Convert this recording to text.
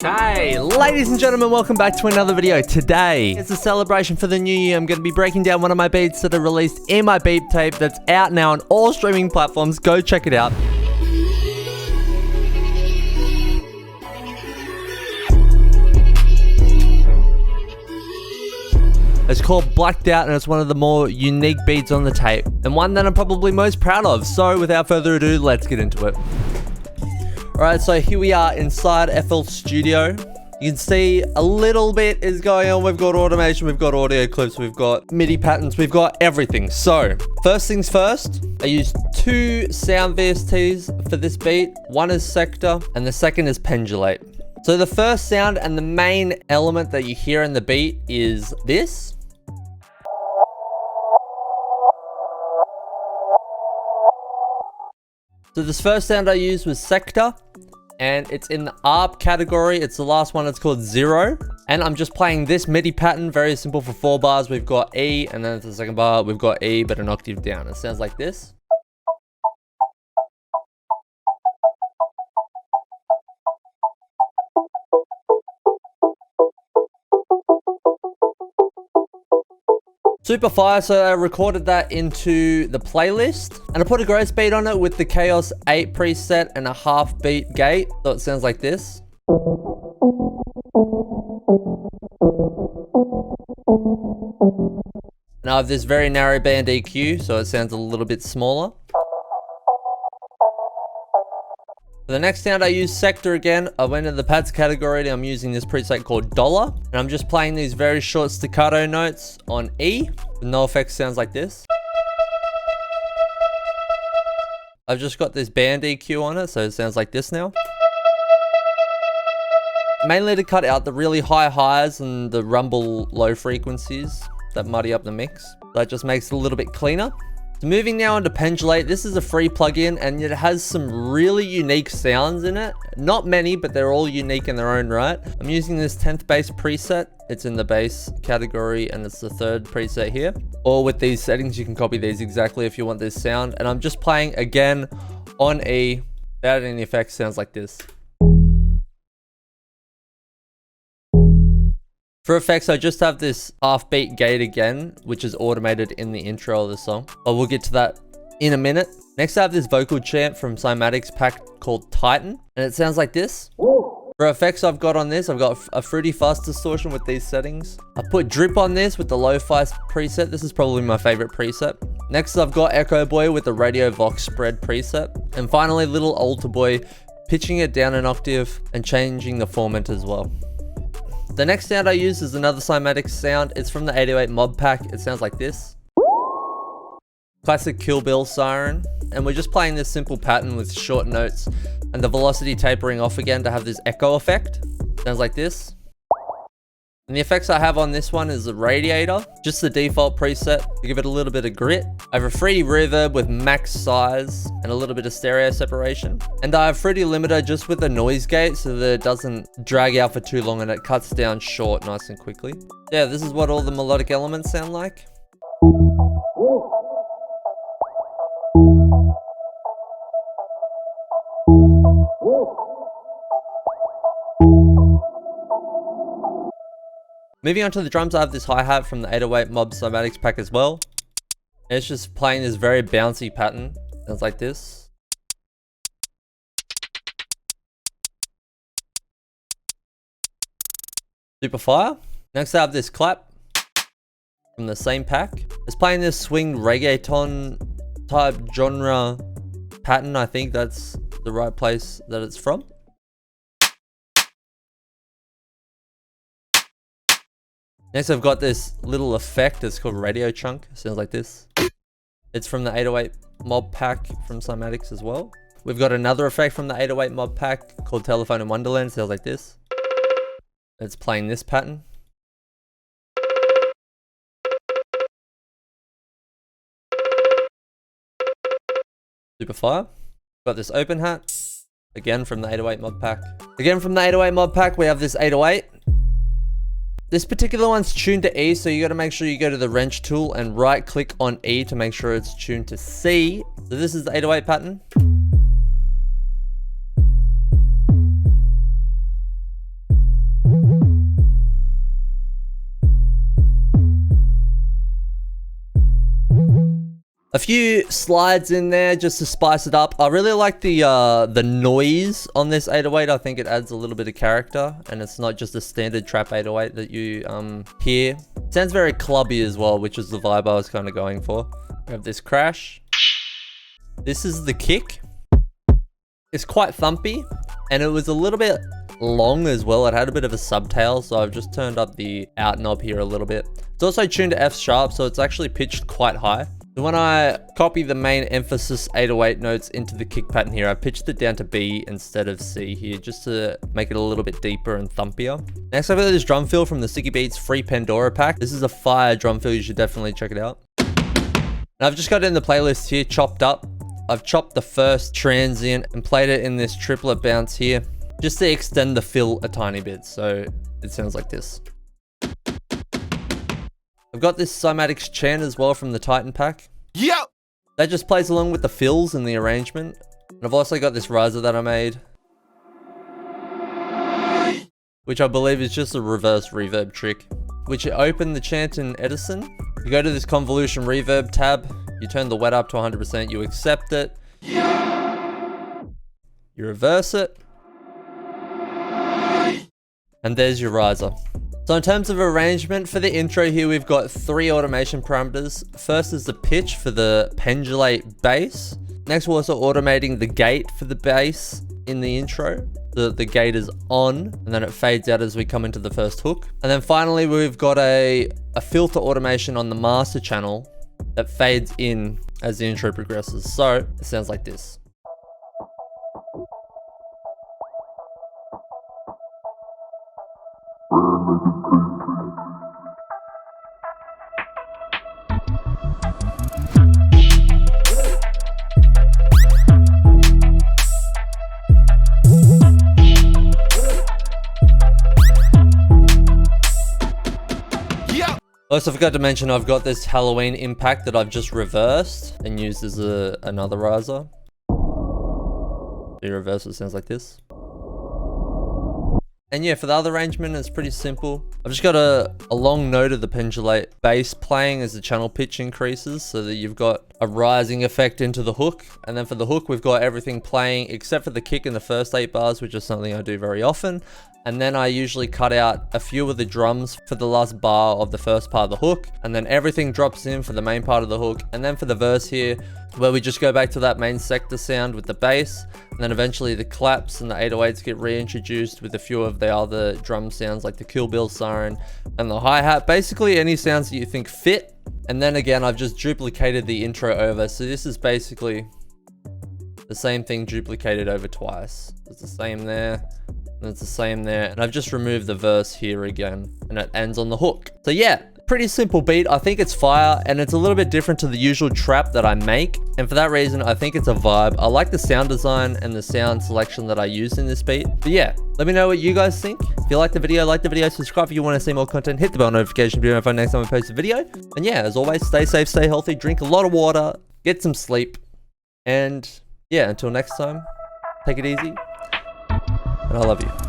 Hey, ladies and gentlemen, welcome back to another video. Today, it's a celebration for the new year. I'm going to be breaking down one of my beats that are released in my beat tape that's out now on all streaming platforms. Go check it out. It's called Blacked Out, and it's one of the more unique beats on the tape, and one that I'm probably most proud of. So without further ado, let's get into it. Alright, so here we are inside FL Studio. You can see a little bit is going on. We've got automation, we've got audio clips, we've got MIDI patterns, we've got everything. So, first things first, I used two sound VSTs for this beat. One is Sector, and the second is Pendulate. So the first sound and the main element that you hear in the beat is this. So this first sound I used was Sector, and it's in the ARP category. It's the last one. It's called 0. And I'm just playing this MIDI pattern, very simple for 4 bars. We've got E, and then at the second bar, we've got E, but an octave down. It sounds like this. Super fire, so I recorded that into the playlist, and I put a gross beat on it with the Chaos 8 preset and a half beat gate, so it sounds like this. And I have this very narrow band EQ, so it sounds a little bit smaller. For the next sound I used Sector again. I went into the pads category and I'm using this preset called Dollar. And I'm just playing these very short staccato notes on E. With no effects, sounds like this. I've just got this band EQ on it, so it sounds like this now. Mainly to cut out the really high highs and the rumble low frequencies that muddy up the mix. That just makes it a little bit cleaner. So moving now on to Pendulate. This is a free plugin and it has some really unique sounds in it. Not many, but they're all unique in their own right. I'm using this 10th bass preset. It's in the bass category and it's the 3rd preset here. Or with these settings, you can copy these exactly if you want this sound. And I'm just playing again on E without any effects. Sounds like this. For effects, I just have this half beat gate again, which is automated in the intro of the song. But we'll get to that in a minute. Next, I have this vocal chant from Cymatics pack called Titan, and it sounds like this. For effects I've got on this, I've got a fruity fuzz distortion with these settings. I put drip on this with the lo-fi preset. This is probably my favorite preset. Next, I've got Echo Boy with the Radio Vox spread preset. And finally, Little Alter Boy, pitching it down an octave and changing the formant as well. The next sound I use is another Cymatics sound. It's from the 808 Mob Pack. It sounds like this. Classic Kill Bill siren. And we're just playing this simple pattern with short notes and the velocity tapering off again to have this echo effect. Sounds like this. And the effects I have on this one is the radiator, just the default preset to give it a little bit of grit. I have a fruity reverb with max size and a little bit of stereo separation. And I have fruity limiter just with the noise gate so that it doesn't drag out for too long and it cuts down short nice and quickly. Yeah, this is what all the melodic elements sound like. Moving on to the drums, I have this hi-hat from the 808 Mob Cymatics pack as well. And it's just playing this very bouncy pattern. Sounds like this. Super fire. Next I have this clap from the same pack. It's playing this swing reggaeton type genre pattern. I think that's the right place that it's from. Next, I've got this little effect. It's called Radio Chunk. Sounds like this. It's from the 808 Mob Pack from Cymatics as well. We've got another effect from the 808 Mob Pack called Telephone in Wonderland. Sounds like this. It's playing this pattern. Super fire. Got this open hat. Again from the 808 Mob Pack. Again from the 808 Mob Pack, we have this 808. This particular one's tuned to E, so you got to make sure you go to the wrench tool and right click on E to make sure it's tuned to C. So this is the 808 pattern. A few slides in there just to spice it up. I really like the noise on this 808. I think it adds a little bit of character, and it's not just a standard trap 808 that you hear. Sounds very clubby as well, which is the vibe I was kind of going for. We have this crash. This is the kick. It's quite thumpy, and it was a little bit long as well. It had a bit of a subtail, so I've just turned up the out knob here a little bit. It's also tuned to F sharp, so it's actually pitched quite high. So when I copy the main emphasis 808 notes into the kick pattern here, I pitched it down to B instead of C here, just to make it a little bit deeper and thumpier. Next, I've got this drum fill from the Sticky Beats free Pandora pack. This is a fire drum fill. You should definitely check it out. And I've just got it in the playlist here, chopped up. I've chopped the first transient and played it in this triplet bounce here, just to extend the fill a tiny bit. So it sounds like this. I've got this cymatics chant as well from the Titan pack. Yep. That just plays along with the fills and the arrangement. And I've also got this riser that I made, which I believe is just a reverse reverb trick, which you open the chant in Edison. You go to this convolution reverb tab, you turn the wet up to 100%, you accept it, you reverse it, and there's your riser. So in terms of arrangement for the intro here, we've got 3 automation parameters. First is the pitch for the Pendulate bass. Next, we're also automating the gate for the bass in the intro. The gate is on, and then it fades out as we come into the first hook. And then finally, we've got a filter automation on the master channel that fades in as the intro progresses. So it sounds like this. Also forgot to mention I've got this Halloween impact that I've just reversed and used as another riser. The reverse, it sounds like this. And yeah, for the other arrangement, it's pretty simple. I've just got a long note of the Pendulate bass playing as the channel pitch increases, so that you've got a rising effect into the hook. And then for the hook, we've got everything playing except for the kick in the first 8 bars, which is something I do very often. And then I usually cut out a few of the drums for the last bar of the first part of the hook. And then everything drops in for the main part of the hook. And then for the verse here, where we just go back to that main sector sound with the bass. And then eventually the claps and the 808s get reintroduced with a few of the other drum sounds like the Kill Bill siren and the hi-hat. Basically any sounds that you think fit. And then again, I've just duplicated the intro over. So this is basically the same thing duplicated over twice. It's the same there. And it's the same there. And I've just removed the verse here again. And it ends on the hook. So yeah, pretty simple beat. I think it's fire. And it's a little bit different to the usual trap that I make. And for that reason, I think it's a vibe. I like the sound design and the sound selection that I used in this beat. But yeah, let me know what you guys think. If you like the video, subscribe if you want to see more content, hit the bell notification to be notified next time I post a video. And yeah, as always, stay safe, stay healthy, drink a lot of water, get some sleep. And yeah, until next time, take it easy. And I love you.